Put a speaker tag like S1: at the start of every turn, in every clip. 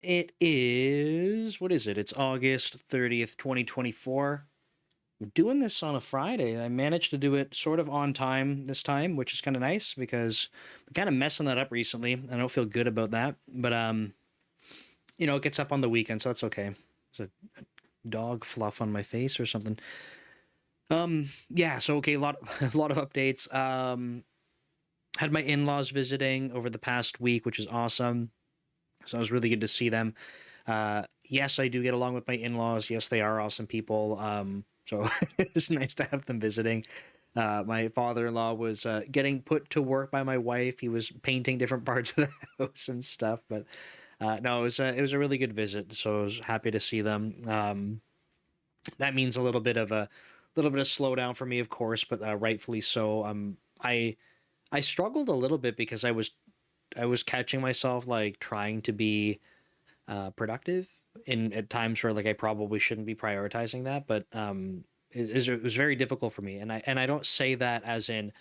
S1: It is, what is it? It's August 30th, 2024. I'm doing this on a Friday. I managed to do it sort of on time this time, which is kind of nice because I'm kind of messing that up recently. I don't feel good about that, but it gets up on the weekend, so that's okay. There's a dog fluff on my face or something. Yeah, so okay, a lot a lot of updates. Had my in-laws visiting over the past week, which is awesome. So it was really good to see them. Yes, I do get along with my in-laws. Yes, they are awesome people. So it's nice to have them visiting. My father-in-law was getting put to work by my wife. He was painting different parts of the house and stuff. But no, it was a really good visit. So I was happy to see them. That means a little bit of slowdown for me, of course, but rightfully so. I struggled a little bit because I was catching myself like trying to be productive in at times where like I probably shouldn't be prioritizing that, but it was very difficult for me, and I don't say that as in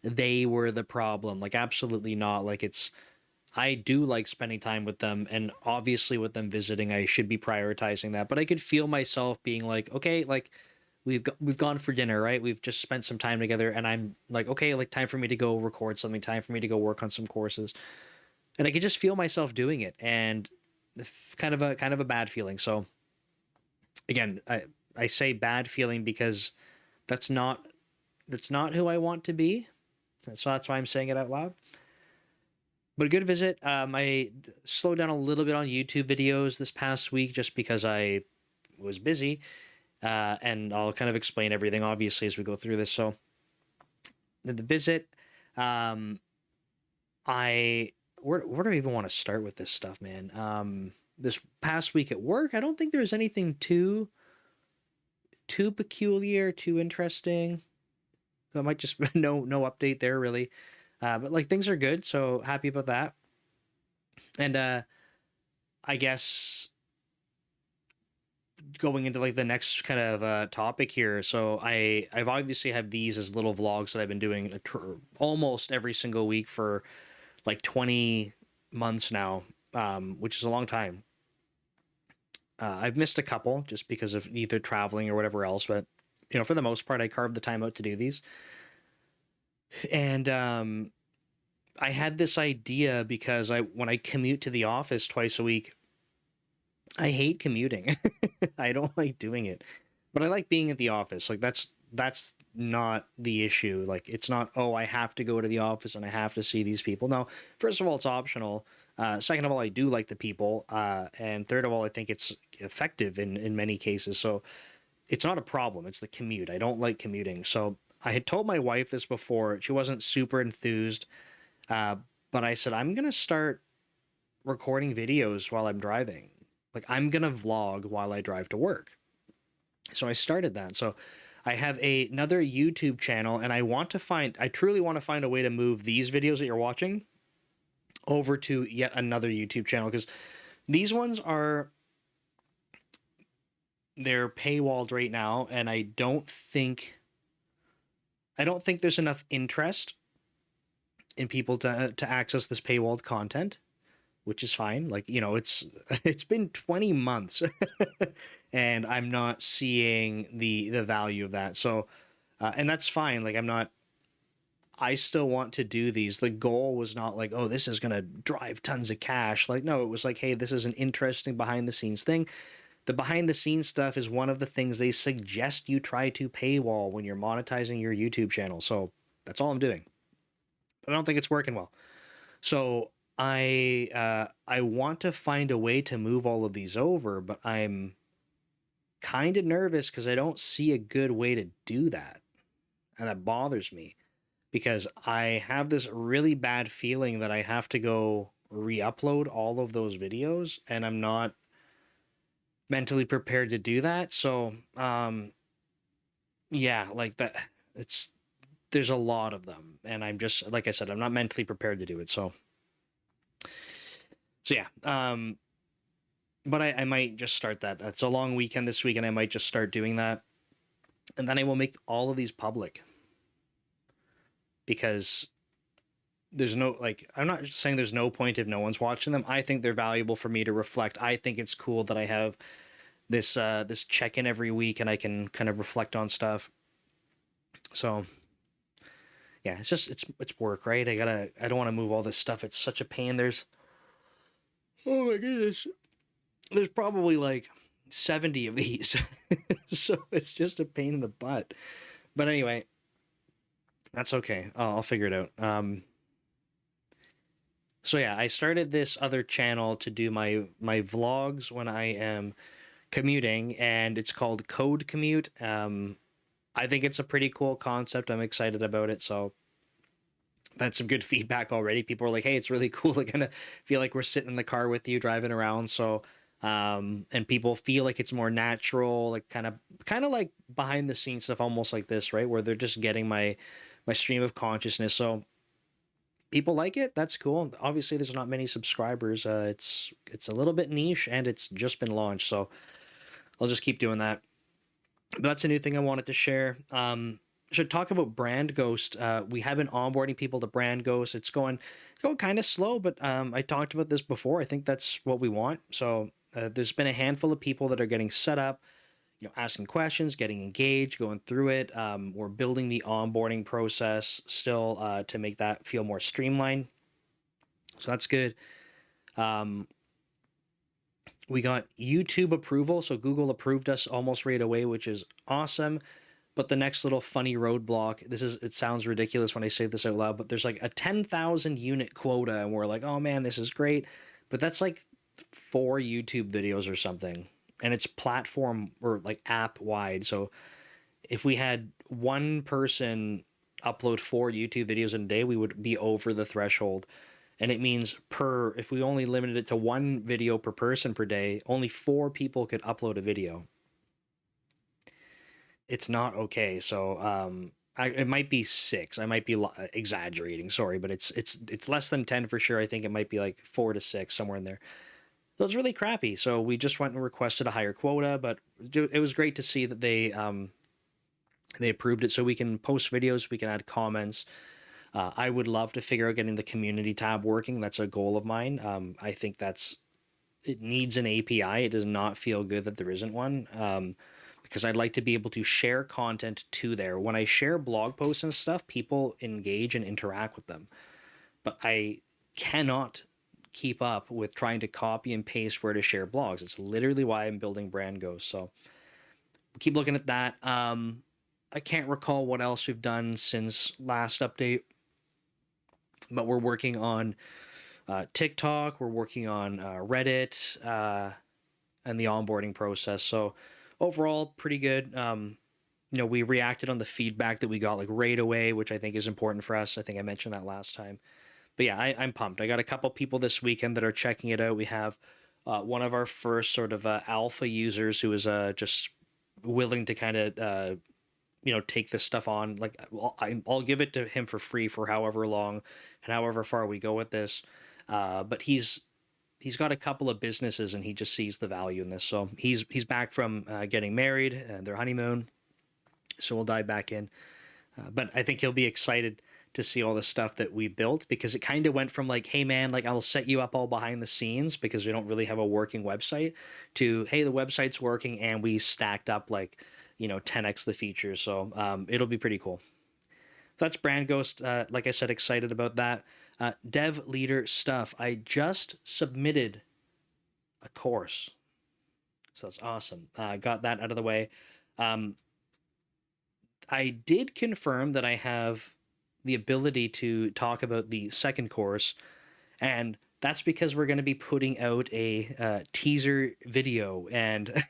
S1: they were the problem, like absolutely not. Like it's I do like spending time with them, and obviously with them visiting, I should be prioritizing that. But I could feel myself being like, okay, like we've gone for dinner, right? We've just spent some time together, and I'm like, okay, like time for me to go record something, time for me to go work on some courses, and I could just feel myself doing it, and kind of a bad feeling. So again, I say bad feeling because that's not that's not who I want to be. So that's why I'm saying it out loud. But a good visit. I slowed down a little bit on YouTube videos this past week just because I was busy. And I'll kind of explain everything obviously as we go through this. So the visit, um, I where do I even want to start with this stuff, man? This past week at work, I don't think there was anything too peculiar, too interesting. So I might just no update there really. But like things are good, so happy about that. And I guess going into like the next kind of topic here. So I've obviously have these as little vlogs that I've been doing almost every single week for like 20 months now, which is a long time. I've missed a couple just because of either traveling or whatever else, but for the most part, I carved the time out to do these. And I had this idea because when I commute to the office twice a week, I hate commuting. I don't like doing it, but I like being at the office. Like that's not the issue. Like it's not, oh, I have to go to the office and I have to see these people. No, first of all, it's optional. Second of all, I do like the people. And third of all, I think it's effective in many cases. So it's not a problem. It's the commute. I don't like commuting. So I had told my wife this before. She wasn't super enthused. Uh, but I said, I'm going to start recording videos while I'm driving. Like, I'm going to vlog while I drive to work. So I started that. So I have another YouTube channel, and I truly want to find a way to move these videos that you're watching over to yet another YouTube channel because these ones they're paywalled right now, and I don't think there's enough interest in people to access this paywalled content, which is fine. Like, it's been 20 months and I'm not seeing the value of that. So and that's fine. Like I still want to do these. The goal was not like, oh, this is going to drive tons of cash. Like, no, it was like, hey, this is an interesting behind the scenes thing. The behind the scenes stuff is one of the things they suggest you try to paywall when you're monetizing your YouTube channel. So that's all I'm doing. But I don't think it's working well. So I want to find a way to move all of these over, but I'm kind of nervous because I don't see a good way to do that. And that bothers me because I have this really bad feeling that I have to go re-upload all of those videos and I'm not mentally prepared to do that. So, yeah, like that it's there's a lot of them and I'm just like I said, I'm not mentally prepared to do it. So yeah, but I might just start that. It's a long weekend this week, and I might just start doing that, and then I will make all of these public because there's no, like, I'm not saying there's no point if no one's watching them. I think they're valuable for me to reflect. I think it's cool that I have this check-in every week and I can kind of reflect on stuff. So yeah, it's work, right? I don't want to move all this stuff. It's such a pain. Oh my goodness, there's probably like 70 of these. So it's just a pain in the butt. But anyway, that's okay. I'll figure it out. So yeah, I started this other channel to do my vlogs when I am commuting, and it's called Code Commute. I think it's a pretty cool concept. I'm excited about it. So I've had some good feedback already. People are like, "Hey, it's really cool. I kind of feel like we're sitting in the car with you, driving around." So, and people feel like it's more natural, like kind of like behind the scenes stuff, almost like this, right? Where they're just getting my stream of consciousness. So people like it. That's cool. Obviously, there's not many subscribers. It's a little bit niche, and it's just been launched. So I'll just keep doing that. But that's a new thing I wanted to share. Should talk about BrandGhost. We have been onboarding people to BrandGhost. It's going kind of slow, but I talked about this before. I think that's what we want. So there's been a handful of people that are getting set up, asking questions, getting engaged, going through it. We're building the onboarding process still to make that feel more streamlined. So that's good. Um, we got YouTube approval, so Google approved us almost right away, which is awesome. But the next little funny roadblock, it sounds ridiculous when I say this out loud, but there's like a 10,000 unit quota, and we're like, oh man, this is great. But that's like 4 YouTube videos or something. And it's platform or like app wide. So if we had one person upload 4 YouTube videos in a day, we would be over the threshold. And it means if we only limited it to 1 video per person per day, only 4 people could upload a video. It's not okay. So it might be 6. I might be exaggerating. Sorry, but it's less than 10 for sure. I think it might be like 4 to 6 somewhere in there. So it's really crappy. So we just went and requested a higher quota, but it was great to see that they approved it. So we can post videos, we can add comments. I would love to figure out getting the community tab working. That's a goal of mine. I think it needs an API. It does not feel good that there isn't one. Because I'd like to be able to share content to there. When I share blog posts and stuff, people engage and interact with them. But I cannot keep up with trying to copy and paste where to share blogs. It's literally why I'm building BrandGhost. So keep looking at that. I can't recall what else we've done since last update, but we're working on TikTok. We're working on Reddit and the onboarding process. So overall, pretty good. We reacted on the feedback that we got like right away, which I think is important for us. I think I mentioned that last time. But yeah, I'm pumped. I got a couple people this weekend that are checking it out. We have one of our first sort of alpha users who is just willing to kind of take this stuff on. Like I'll give it to him for free for however long and however far we go with this. But he's got a couple of businesses and he just sees the value in this. So he's back from getting married and their honeymoon. So we'll dive back in. But I think he'll be excited to see all the stuff that we built, because it kind of went from like, hey man, like I'll set you up all behind the scenes because we don't really have a working website, to, hey, the website's working and we stacked up like, 10x the features. So it'll be pretty cool. That's BrandGhost. Like I said, excited about that. Dev leader stuff. I just submitted a course. So that's awesome. Got that out of the way. I did confirm that I have the ability to talk about the second course, and that's because we're going to be putting out a teaser video, and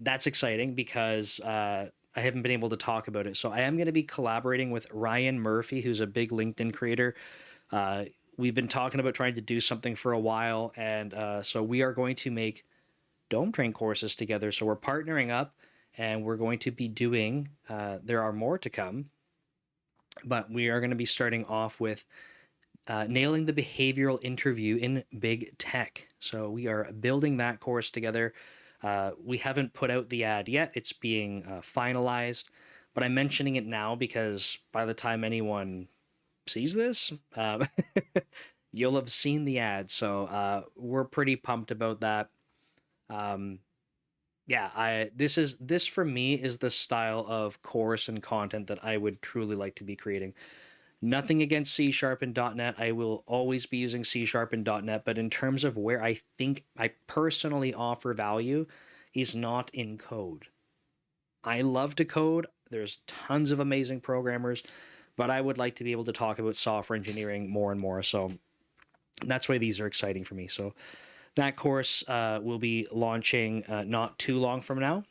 S1: that's exciting because I haven't been able to talk about it. So I am going to be collaborating with Ryan Murphy, who's a big LinkedIn creator. We've been talking about trying to do something for a while, and so we are going to make Dome Train courses together. So we're partnering up, and we're going to be doing, there are more to come, but we are going to be starting off with nailing the behavioral interview in big tech. So we are building that course together. We haven't put out the ad yet. It's being finalized, but I'm mentioning it now because by the time anyone sees this, you'll have seen the ad. So we're pretty pumped about that. Um, yeah, this for me is the style of course and content that I would truly like to be creating. Nothing against C Sharp and .NET. I will always be using C Sharp and .NET, but in terms of where I think I personally offer value is not in code. I love to code. There's tons of amazing programmers, but I would like to be able to talk about software engineering more and more. So that's why these are exciting for me. So that course will be launching not too long from now.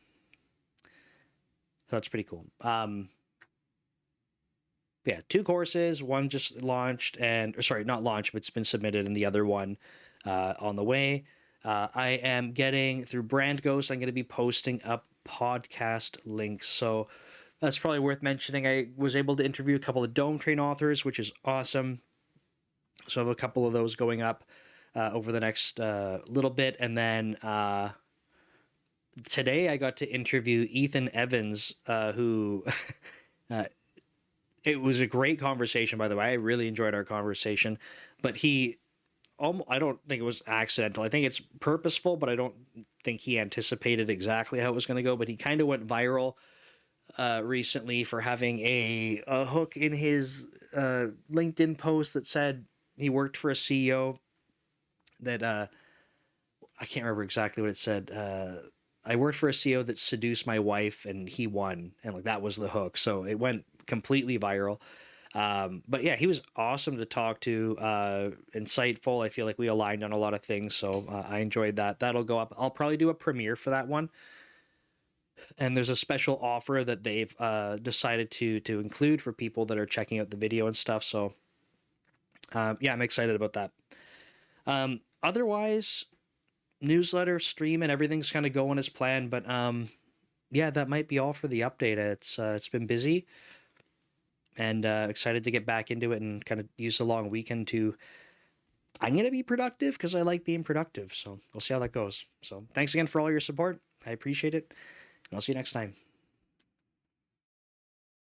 S1: So that's pretty cool. Yeah, two courses. One just launched, and or sorry, not launched, but it's been submitted, and the other one on the way. I am getting through BrandGhost. I'm going to be posting up podcast links, so that's probably worth mentioning. I was able to interview a couple of Dome Train authors, which is awesome. So I have a couple of those going up over the next little bit, and then today I got to interview Ethan Evans, who uh, it was a great conversation, by the way. I really enjoyed our conversation, but I don't think it was accidental. I think it's purposeful, but I don't think he anticipated exactly how it was going to go. But he kind of went viral recently for having a hook in his LinkedIn post that said he worked for a CEO that I can't remember exactly what it said. I worked for a CEO that seduced my wife and he won, and like that was the hook. So it went completely viral. But yeah, he was awesome to talk to, insightful. I feel like we aligned on a lot of things, so I enjoyed that. That'll go up. I'll probably do a premiere for that one, and there's a special offer that they've decided to include for people that are checking out the video and stuff. So yeah, I'm excited about that. Otherwise, newsletter, stream, and everything's kind of going as planned. But yeah, that might be all for the update. It's been busy, and excited to get back into it and kind of use the long weekend to. I'm gonna be productive because I like being productive. So we'll see how that goes. So thanks again for all your support. I appreciate it. And I'll see you next time.